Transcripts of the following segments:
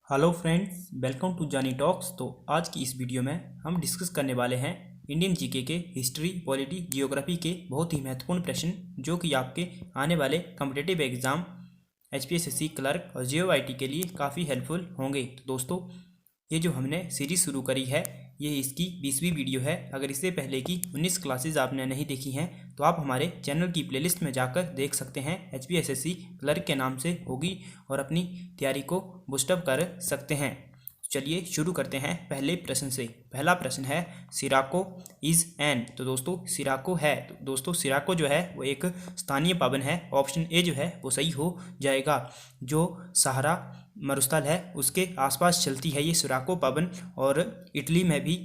Hello friends, welcome to जानी talks. तो आज की इस वीडियो में हम डिस्कस करने वाले हैं इंडियन जीके के हिस्ट्री, पॉलिटी, जियोग्राफी के बहुत ही महत्वपूर्ण प्रश्न जो कि आपके आने वाले कॉम्पिटिटिव एग्जाम एचपीएससी क्लर्क और जेओआईटी के लिए काफ़ी हेल्पफुल होंगे। तो दोस्तों, ये जो हमने सीरीज शुरू करी है ये इसकी 20वीं वीडियो है। अगर इससे पहले की 19 क्लासेज आपने नहीं देखी हैं तो आप हमारे चैनल की प्लेलिस्ट में जाकर देख सकते हैं। एचपीएससी क्लर्क के नाम से होगी और अपनी तैयारी को बूस्टअप कर सकते हैं। चलिए शुरू करते हैं पहले प्रश्न से। पहला प्रश्न है सिराको इज एन। तो दोस्तों सिराको है, तो दोस्तों सिराको जो है वो एक स्थानीय पावन है। ऑप्शन ए जो है वो सही हो जाएगा। जो सहारा मरुस्थल है उसके आसपास चलती है ये सिराको पावन, और इटली में भी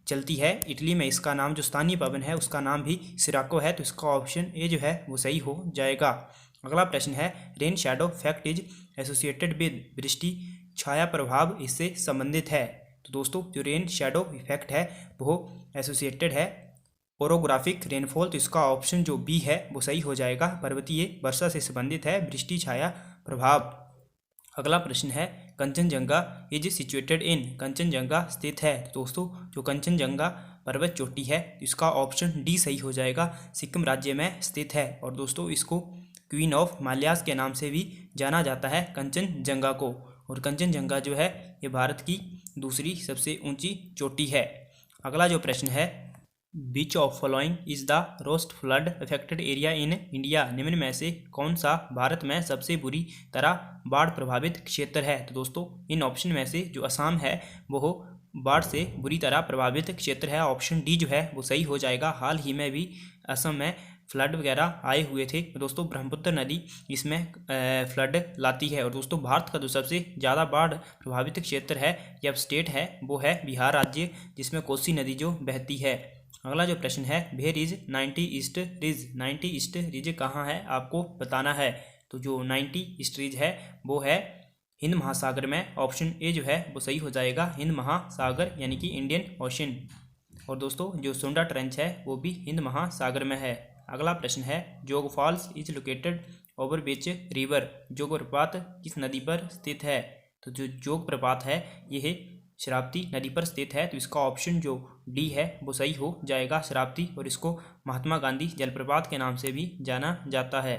चलती है। इटली में इसका नाम जो स्थानीय पावन है उसका नाम भी सिराको है, तो इसका ऑप्शन ए जो है वो सही हो जाएगा। अगला प्रश्न है rain shadow fact is associated with. वृष्टि छाया प्रभाव इससे संबंधित है। तो दोस्तों जो रेन शैडो इफेक्ट है वो एसोसिएटेड है ओरोग्राफिक रेनफॉल, तो इसका ऑप्शन जो बी है वो सही हो जाएगा। पर्वतीय वर्षा से संबंधित है वृष्टि छाया प्रभाव। अगला प्रश्न है Kanchenjunga is situated in. Kanchenjunga स्थित है। तो दोस्तों जो कंचनजंगा पर्वत चोटी है इसका ऑप्शन डी सही हो जाएगा। सिक्किम राज्य में स्थित है, और दोस्तों इसको क्वीन ऑफ हिमालयाज के नाम से भी जाना जाता है कंचनजंगा को। और कंचनजंगा जो है ये भारत की दूसरी सबसे ऊंची चोटी है। अगला जो प्रश्न है which of following is the most flood affected area in India. निम्न में से कौन सा भारत में सबसे बुरी तरह बाढ़ प्रभावित क्षेत्र है। तो दोस्तों इन ऑप्शन में से जो असम है वो बाढ़ से बुरी तरह प्रभावित क्षेत्र है। ऑप्शन डी जो है वो सही हो जाएगा। हाल ही में भी असम में फ्लड वगैरह आए हुए थे। दोस्तों ब्रह्मपुत्र नदी इसमें फ्लड लाती है। और दोस्तों भारत का जो सबसे ज़्यादा बाढ़ प्रभावित क्षेत्र है या स्टेट है वो है बिहार राज्य, जिसमें कोसी नदी जो बहती है। अगला जो प्रश्न है where is 90 east ridge. 90 east ridge कहाँ है आपको बताना है। तो जो 90 ईस्ट रिज है वो है हिंद महासागर में। ऑप्शन ए जो है वो सही हो जाएगा। हिंद महासागर यानी कि इंडियन ओशन। और दोस्तों जो सुंडा ट्रेंच है वो भी हिंद महासागर में है। अगला प्रश्न है Jog falls is located over which river. Jog प्रपात किस नदी पर स्थित है। तो जो जोग प्रपात है ये शरावती नदी पर स्थित है, तो इसका ऑप्शन जो डी है वो सही हो जाएगा शरावती, और इसको महात्मा गांधी जलप्रपात के नाम से भी जाना जाता है।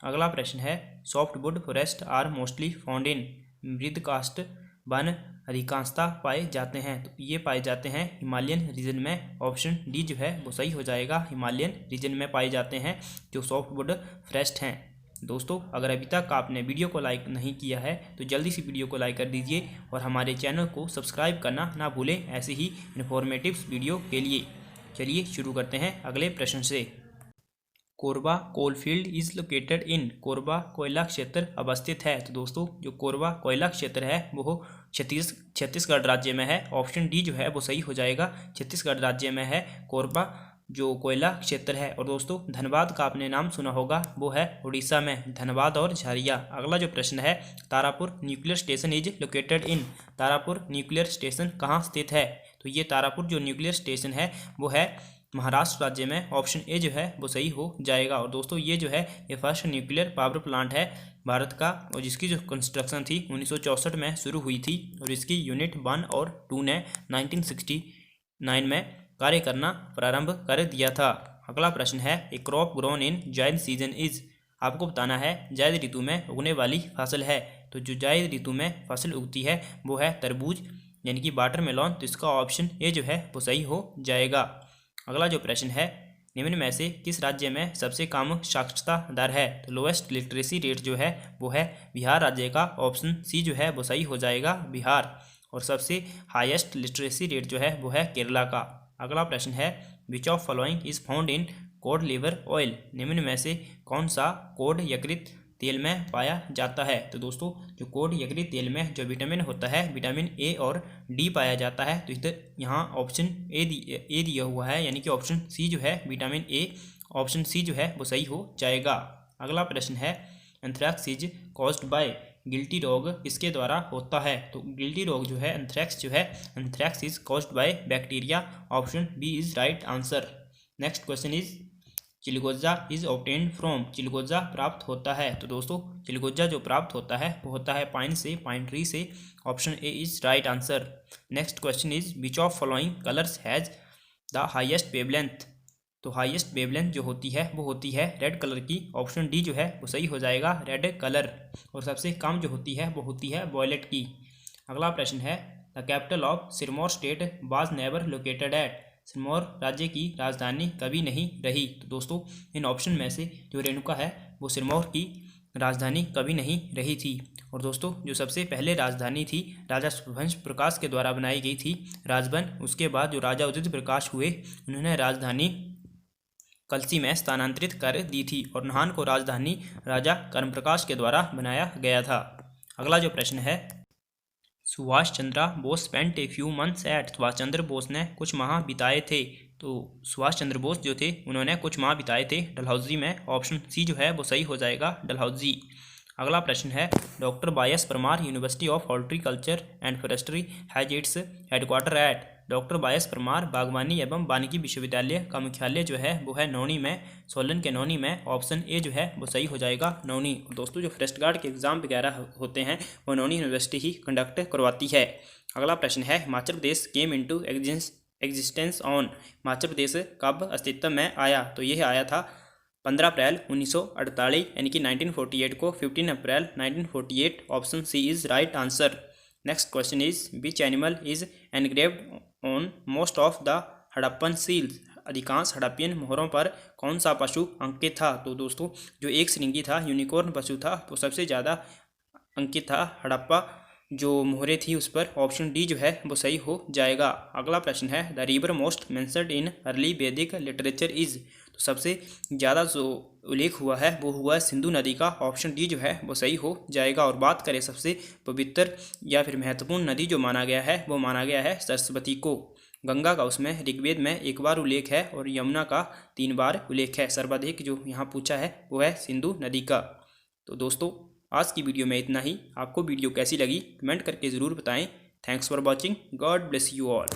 अगला प्रश्न है softwood forest are mostly found in. मृदकाष्ठ वन अधिकांशतः पाए जाते हैं, तो ये पाए जाते हैं हिमालयन रीजन में। ऑप्शन डी जो है वो सही हो जाएगा। हिमालयन रीजन में पाए जाते हैं जो सॉफ्टवुड फॉरेस्ट हैं। दोस्तों अगर अभी तक आपने वीडियो को लाइक नहीं किया है तो जल्दी से वीडियो को लाइक कर दीजिए और हमारे चैनल को सब्सक्राइब करना ना भूलें ऐसे ही इन्फॉर्मेटिव वीडियो के लिए। चलिए शुरू करते हैं अगले प्रश्न से। Korba coalfield is located in. Korba कोयला क्षेत्र अवस्थित है। तो दोस्तों जो कोरबा कोयला क्षेत्र है वो छत्तीसगढ़ राज्य में है। ऑप्शन डी जो है वो सही हो जाएगा। छत्तीसगढ़ राज्य में है कोरबा जो कोयला क्षेत्र है। और दोस्तों धनबाद का आपने नाम सुना होगा, वो है उड़ीसा में, धनबाद और झारिया। अगला जो प्रश्न है Tarapur nuclear station is located in. Tarapur nuclear station कहाँ स्थित है। तो ये तारापुर जो न्यूक्लियर स्टेशन है वो है महाराष्ट्र राज्य में। ऑप्शन ए जो है वो सही हो जाएगा। और दोस्तों ये जो है ये फर्स्ट न्यूक्लियर पावर प्लांट है भारत का, और जिसकी जो कंस्ट्रक्शन थी 1964 में शुरू हुई थी, और इसकी यूनिट 1 और 2 ने 1969 में कार्य करना प्रारंभ कर दिया था। अगला प्रश्न है ए क्रॉप ग्रोन इन जायद सीजन इज। आपको बताना है जायद ऋतु में उगने वाली फसल है। तो जो जायद ऋतु में फसल उगती है वो है तरबूज यानी कि वाटरमेलन, तो इसका ऑप्शन ए जो है वो सही हो जाएगा। अगला जो प्रश्न है निम्न में से किस राज्य में सबसे कम साक्षरता दर है। तो लोएस्ट लिटरेसी रेट जो है वो है बिहार राज्य का। ऑप्शन सी जो है वो सही हो जाएगा बिहार। और सबसे हाईएस्ट लिटरेसी रेट जो है वो है केरला का। अगला प्रश्न है which of following is found in code liver oil. निम्न में से कौन सा कोड यकृत तेल में पाया जाता है। तो दोस्तों जो कोड यकृत तेल में जो विटामिन होता है विटामिन ए और डी पाया जाता है, तो इधर यहाँ ऑप्शन ए दिया हुआ है यानी कि ऑप्शन सी जो है विटामिन ए। ऑप्शन सी जो है वो सही हो जाएगा। अगला प्रश्न है anthrax is caused bye. Guilty रोग किसके द्वारा होता है। तो गिल्टी रोग जो है एंथ्रैक्स जो है anthrax is caused by bacteria. Option B is right answer. Next question is chilgoza is obtained from, चिलगोजा प्राप्त होता है। तो दोस्तों चिलगोजा जो प्राप्त होता है वो होता है पाइन से, पाइन ट्री से। Option A is right answer. Next question is which of following colours has the highest wavelength. तो हाईएस्ट वेवलेंथ जो होती है वो होती है रेड कलर की। ऑप्शन डी जो है वो सही हो जाएगा, रेड कलर। और सबसे कम जो होती है वो होती है वॉयलेट की। अगला प्रश्न है the capital of Sirmaur state was never located at, Sirmaur राज्य की राजधानी कभी नहीं रही। तो दोस्तों इन ऑप्शन में से जो रेणुका है वो सिरमौर की राजधानी कभी नहीं रही थी। और दोस्तों जो सबसे पहले राजधानी थी राजा वंश प्रकाश के द्वारा बनाई गई थी राजबन। उसके बाद जो राजा उदित प्रकाश हुए उन्होंने राजधानी कलसी में स्थानांतरित कर दी थी और नाहन को राजधानी राजा कर्मप्रकाश के द्वारा बनाया गया था। अगला जो प्रश्न है Subhash Chandra Bose spent a few months at, Subhash Chandra Bose ने कुछ माह बिताए थे। तो सुभाष चंद्र बोस जो थे उन्होंने कुछ माह बिताए थे डलहौजी में। ऑप्शन सी जो है वो सही हो जाएगा, डलहौजी। अगला प्रश्न है doctor Y S. Parmar university of horticulture and forestry has its headquarter at, doctor Y S. Parmar बागवानी एवं वानिकी विश्वविद्यालय का मुख्यालय जो है वो है नौनी में, सोलन के नौनी में। ऑप्शन ए जो है वो सही हो जाएगा, नौनी। दोस्तों जो फॉरेस्ट गार्ड के एग्जाम वगैरह होते हैं वो नौनी यूनिवर्सिटी ही कंडक्ट करवाती है। अगला प्रश्न है Himachal Pradesh came into existence on, Himachal Pradesh कब अस्तित्व में आया। तो यह आया था 15 अप्रैल 1948 यानी कि 1948 को, 15 April 1948। Option C is right answer. Next question is which animal is engraved on most of the Harappan seals, अधिकांश हड़प्पियन मोहरों पर कौन सा पशु अंकित था। तो दोस्तों जो एक श्रृंगी था यूनिकॉर्न पशु था वो सबसे ज़्यादा अंकित था हड़प्पा जो मोहरे थी उस पर। ऑप्शन डी जो है वो सही हो जाएगा। अगला प्रश्न है the river most mentioned in early वैदिक लिटरेचर इज, तो सबसे ज़्यादा जो उल्लेख हुआ है वो हुआ सिंधु नदी का। ऑप्शन डी जो है वो सही हो जाएगा। और बात करें सबसे पवित्र या फिर महत्वपूर्ण नदी जो माना गया है वो माना गया है सरस्वती को। गंगा का उसमें ऋग्वेद में 1 बार उल्लेख है और यमुना का 3 बार उल्लेख है। सर्वाधिक जो यहाँ पूछा है वो है सिंधु नदी का। तो दोस्तों आज की वीडियो में इतना ही। आपको वीडियो कैसी लगी कमेंट करके ज़रूर बताएं। Thanks for watching, God bless you all.